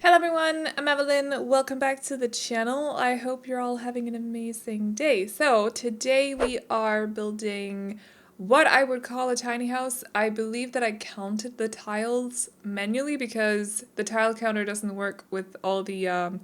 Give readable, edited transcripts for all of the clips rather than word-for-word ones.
Hello everyone, I'm Aveline. Welcome back to the channel. I hope you're all having an amazing day. So today we are building what I would call a tiny house. I believe that I counted the tiles manually because the tile counter doesn't work with all the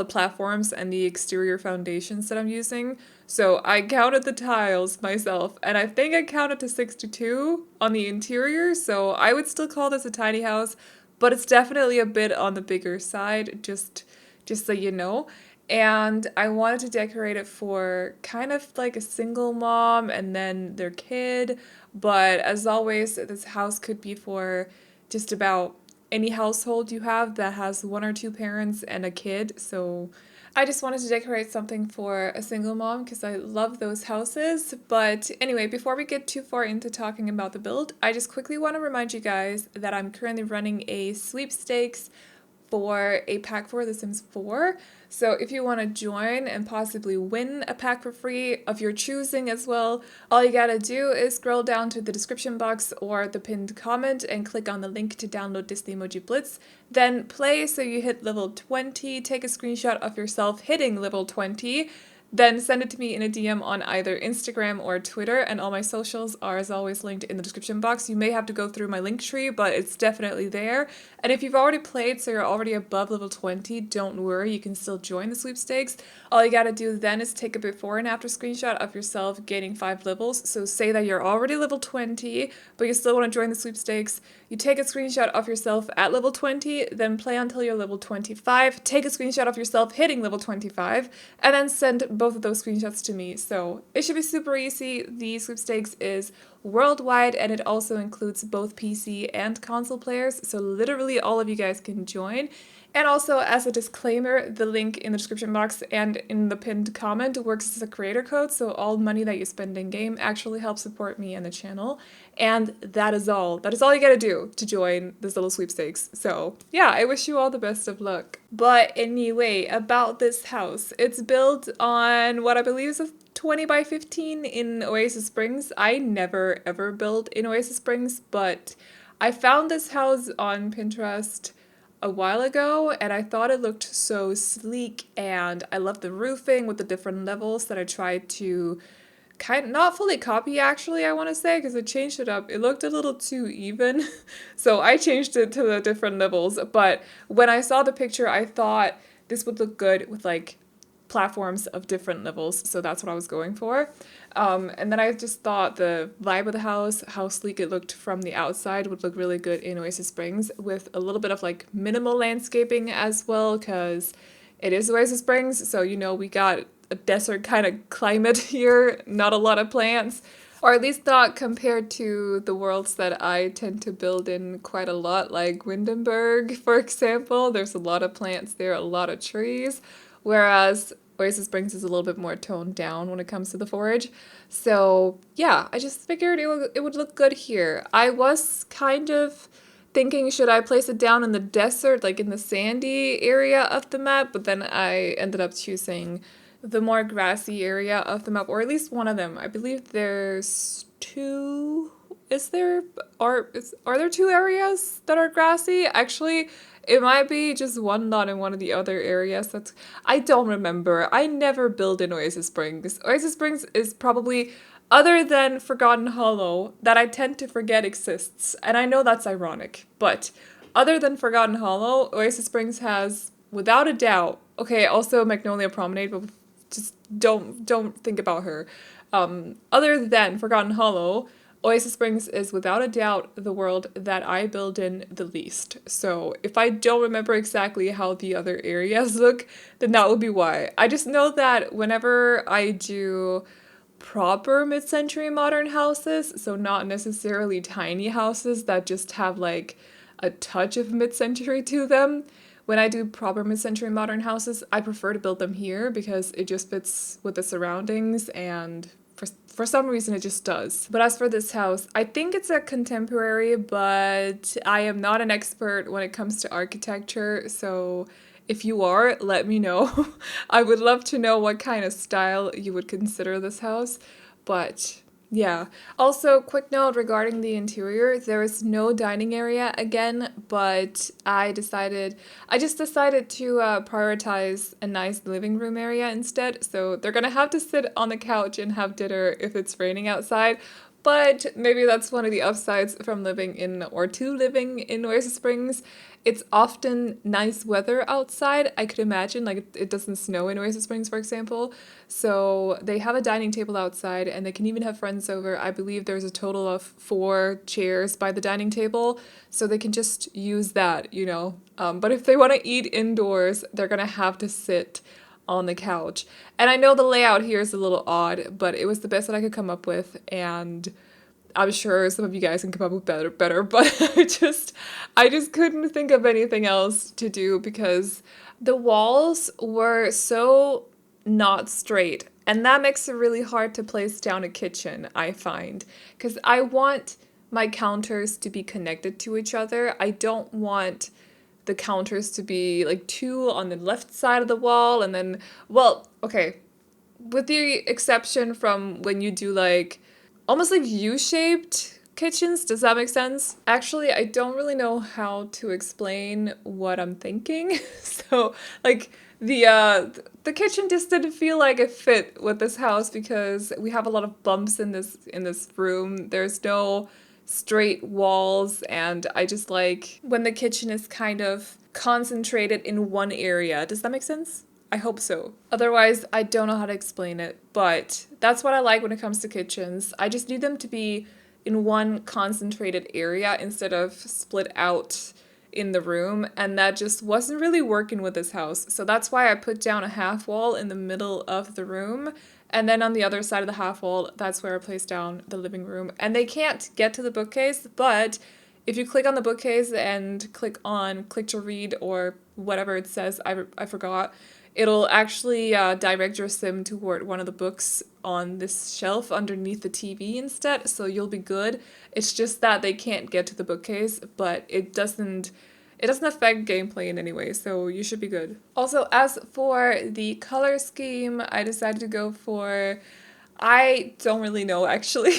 platforms and the exterior foundations that I'm using. So I counted the tiles myself and I think I counted to 62 on the interior, so I would still call this a tiny house. But it's definitely a bit on the bigger side, just so you know. And I wanted to decorate it for kind of like a single mom and then their kid. But as always, this house could be for just about any household you have that has one or two parents and a kid. So I just wanted to decorate something for a single mom because I love those houses. But anyway, before we get too far into talking about the build, I just quickly want to remind you guys that I'm currently running a sweepstakes for a pack for The Sims 4. So if you want to join and possibly win a pack for free of your choosing as well, all you gotta do is scroll down to the description box or the pinned comment and click on the link to download Disney Emoji Blitz. Then play so you hit level 20, take a screenshot of yourself hitting level 20, then send it to me in a DM on either Instagram or Twitter, and all my socials are as always linked in the description box. You may have to go through my link tree, but it's definitely there. And if you've already played, so you're already above level 20, don't worry, you can still join the sweepstakes. All you gotta do then is take a before and after screenshot of yourself gaining 5 levels. So say that you're already level 20, but you still want to join the sweepstakes. You take a screenshot of yourself at level 20, then play until you're level 25, take a screenshot of yourself hitting level 25, and then send both of those screenshots to me. So it should be super easy. The sweepstakes is worldwide and it also includes both PC and console players, so literally all of you guys can join. And also, as a disclaimer, the link in the description box and in the pinned comment works as a creator code, so all money that you spend in-game actually helps support me and the channel. And that is all. That is all you gotta do to join this little sweepstakes. So yeah, I wish you all the best of luck. But anyway, about this house. It's built on what I believe is a 20 by 15 in Oasis Springs. I never ever built in Oasis Springs, but I found this house on Pinterest a while ago and I thought it looked so sleek, and I love the roofing with the different levels that I tried to not fully copy, actually, I want to say, because I changed it up. It looked a little too even, so I changed it to the different levels. But when I saw the picture, I thought this would look good with like platforms of different levels, so that's what I was going for. And then I just thought the vibe of the house, how sleek it looked from the outside, would look really good in Oasis Springs with a little bit of like minimal landscaping as well, because it is Oasis Springs, so you know we got a desert kind of climate here, not a lot of plants. Or at least not compared to the worlds that I tend to build in quite a lot, like Windenburg, for example. There's a lot of plants there, a lot of trees, whereas Oasis Springs is a little bit more toned down when it comes to the forage. So yeah, I just figured it would look good here. I was kind of thinking, should I place it down in the desert, like in the sandy area of the map, but then I ended up choosing the more grassy area of the map, or at least one of them. I believe there's two. Are there two areas that are grassy? Actually, it might be just one lot in one of the other areas. I don't remember. I never build in Oasis Springs. Oasis Springs is probably, other than Forgotten Hollow, that I tend to forget exists. And I know that's ironic, but other than Forgotten Hollow, Oasis Springs has, without a doubt, okay, also Magnolia Promenade, but just don't think about her. Other than Forgotten Hollow, Oasis Springs is without a doubt the world that I build in the least. So if I don't remember exactly how the other areas look, then that would be why. I just know that whenever I do proper mid-century modern houses, so not necessarily tiny houses that just have like a touch of mid-century to them, when I do proper mid-century modern houses, I prefer to build them here because it just fits with the surroundings, and for some reason it just does. But as for this house, I think it's a contemporary, but I am not an expert when it comes to architecture, so if you are, let me know. I would love to know what kind of style you would consider this house, but Yeah. Also, quick note regarding the interior, there is no dining area again, but I just decided to prioritize a nice living room area instead. So they're gonna have to sit on the couch and have dinner if it's raining outside. But maybe that's one of the upsides from living in or to living in Oasis Springs. It's often nice weather outside. I could imagine, like, it doesn't snow in Oasis Springs, for example. So they have a dining table outside and they can even have friends over. I believe there's a total of 4 chairs by the dining table. So they can just use that, you know. But if they want to eat indoors, they're going to have to sit on the couch. And I know the layout here is a little odd, but it was the best that I could come up with. And I'm sure some of you guys can come up with better, but I just couldn't think of anything else to do because the walls were so not straight. And that makes it really hard to place down a kitchen, I find, because I want my counters to be connected to each other. I don't want the counters to be like two on the left side of the wall and then, well, okay, with the exception from when you do like almost like U-shaped kitchens. Does that make sense? Actually, I don't really know how to explain what I'm thinking. So, like the kitchen just didn't feel like it fit with this house because we have a lot of bumps in this room. There's no straight walls and I just like when the kitchen is kind of concentrated in one area. Does that make sense? I hope so. Otherwise, I don't know how to explain it, but that's what I like when it comes to kitchens. I just need them to be in one concentrated area instead of split out in the room, and that just wasn't really working with this house. So that's why I put down a half wall in the middle of the room, and then on the other side of the half wall, that's where I placed down the living room. And they can't get to the bookcase, but if you click on the bookcase and click to read or whatever it says, I forgot, it'll actually direct your sim toward one of the books on this shelf underneath the TV instead, so you'll be good. It's just that they can't get to the bookcase, but it doesn't affect gameplay in any way, so you should be good. Also, as for the color scheme, I decided to go for, I don't really know actually.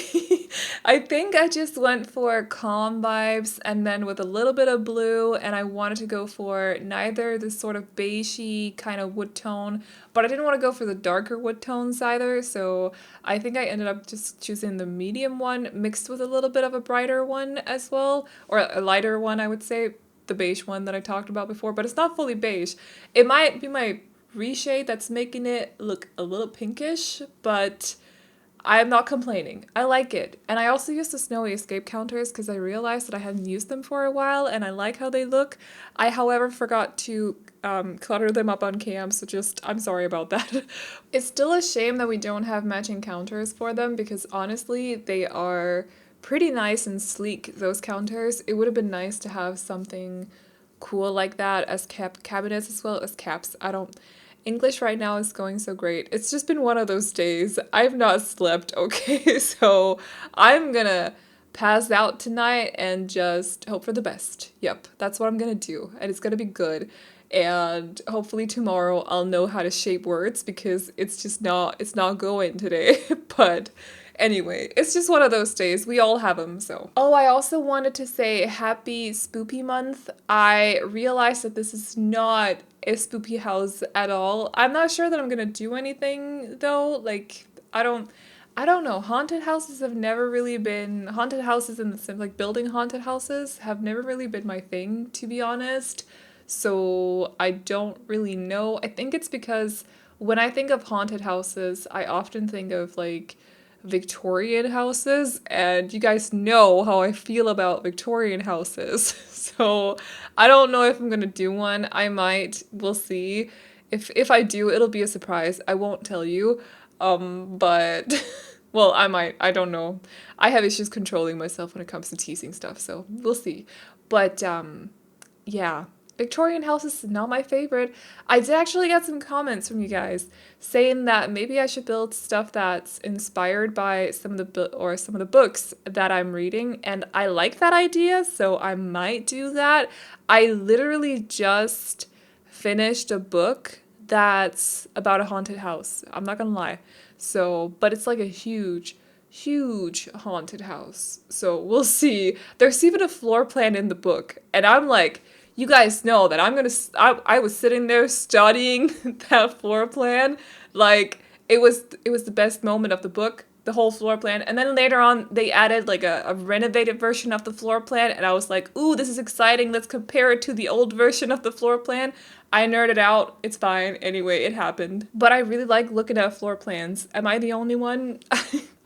I think I just went for calm vibes and then with a little bit of blue, and I wanted to go for neither this sort of beigey kind of wood tone, but I didn't want to go for the darker wood tones either, so I think I ended up just choosing the medium one mixed with a little bit of a brighter one as well, or a lighter one I would say, the beige one that I talked about before, but it's not fully beige. It might be my reshade that's making it look a little pinkish, but I'm not complaining. I like it. And I also used the snowy escape counters because I realized that I hadn't used them for a while and I like how they look. I, however, forgot to clutter them up on cam, so I'm sorry about that. It's still a shame that we don't have matching counters for them because honestly, they are pretty nice and sleek, those counters. It would have been nice to have something cool like that as cabinets as well as caps. English right now is going so great. It's just been one of those days. I've not slept, okay? So I'm gonna pass out tonight and just hope for the best. Yep, that's what I'm gonna do. And it's gonna be good. And hopefully tomorrow I'll know how to shape words because it's not going today. But anyway, it's just one of those days. We all have them, so. Oh, I also wanted to say happy spoopy month. I realized that this is not a spoopy house at all. I'm not sure that I'm gonna do anything though. Like, I don't know. Haunted houses have never really been, haunted houses in the sense, like building haunted houses have never really been my thing, to be honest. So I don't really know. I think it's because when I think of haunted houses, I often think of like Victorian houses, and you guys know how I feel about Victorian houses. So I don't know if I'm gonna do one. I might. We'll see. If I do, it'll be a surprise. I won't tell you. But well, I might. I don't know. I have issues controlling myself when it comes to teasing stuff, so we'll see. But yeah. Victorian houses is not my favorite. I did actually get some comments from you guys saying that maybe I should build stuff that's inspired by some of the books that I'm reading, and I like that idea, so I might do that. I literally just finished a book that's about a haunted house. I'm not gonna lie. So, but it's like a huge huge haunted house. So we'll see. There's even a floor plan in the book. And I'm like, you guys know that I was sitting there studying that floor plan. Like, it was the best moment of the book, the whole floor plan. And then later on, they added like a renovated version of the floor plan. And I was like, ooh, this is exciting. Let's compare it to the old version of the floor plan. I nerded out. It's fine. Anyway, it happened. But I really like looking at floor plans. Am I the only one?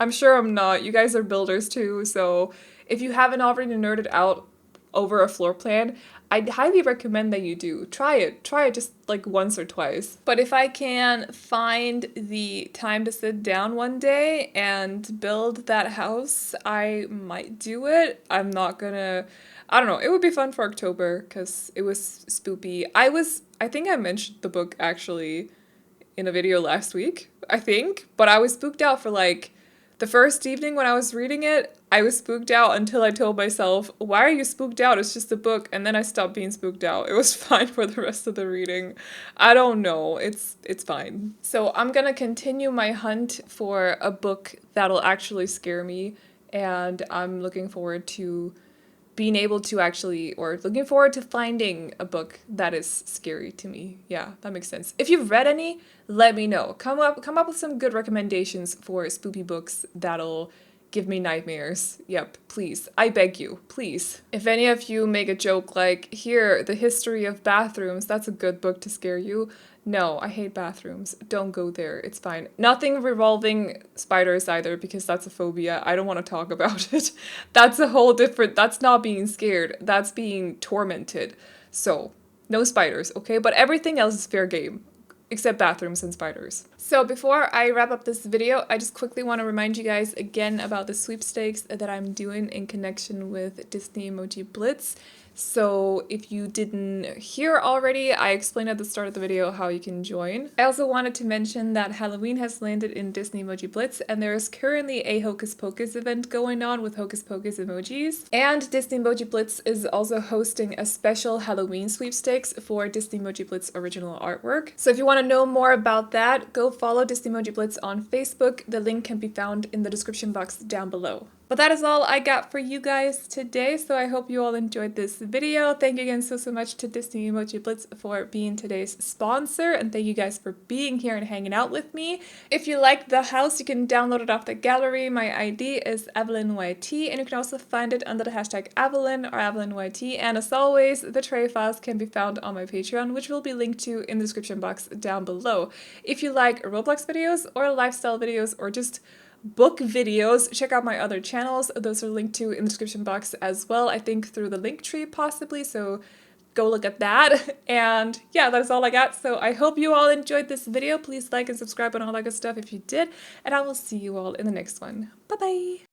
I'm sure I'm not. You guys are builders too. So if you haven't already nerded out over a floor plan, I'd highly recommend that you do. Try it. Try it just like once or twice. But if I can find the time to sit down one day and build that house, I might do it. I'm not gonna, I don't know. It would be fun for October because it was spoopy. I think I mentioned the book actually in a video last week, I think, but I was spooked out for like the first evening when I was reading it. I was spooked out until I told myself, why are you spooked out? It's just a book. And then I stopped being spooked out. It was fine for the rest of the reading. I don't know. It's fine. So I'm gonna continue my hunt for a book that'll actually scare me. And I'm looking forward to being able to actually, or looking forward to finding a book that is scary to me. Yeah, that makes sense. If you've read any, let me know. Come up with some good recommendations for spoopy books that'll give me nightmares. Yep, please. I beg you, please. If any of you make a joke like, here, the history of bathrooms, that's a good book to scare you. No, I hate bathrooms. Don't go there. It's fine. Nothing revolving spiders either, because that's a phobia. I don't want to talk about it. That's a whole different, that's not being scared. That's being tormented. So, no spiders, okay? But everything else is fair game, except bathrooms and spiders. So before I wrap up this video, I just quickly want to remind you guys again about the sweepstakes that I'm doing in connection with Disney Emoji Blitz. So if you didn't hear already, I explained at the start of the video how you can join. I also wanted to mention that Halloween has landed in Disney Emoji Blitz, and there is currently a Hocus Pocus event going on with Hocus Pocus emojis. And Disney Emoji Blitz is also hosting a special Halloween sweepstakes for Disney Emoji Blitz original artwork. So if you want to know more about that, go follow Disney Emoji Blitz on Facebook. The link can be found in the description box down below. But that is all I got for you guys today, so I hope you all enjoyed this video. Thank you again so much to Disney Emoji Blitz for being today's sponsor, and thank you guys for being here and hanging out with me. If you like the house, you can download it off the gallery. My ID is AvelineYT, and you can also find it under the hashtag Aveline or AvelineYT. And as always, the tray files can be found on my Patreon, which will be linked to in the description box down below. If you like Roblox videos or lifestyle videos or just book videos, check out my other channels. Those are linked to in the description box as well, I think through the link tree possibly, so go look at that. And yeah, that's all I got. So I hope you all enjoyed this video. Please like and subscribe and all that good stuff if you did, and I will see you all in the next one. Bye bye.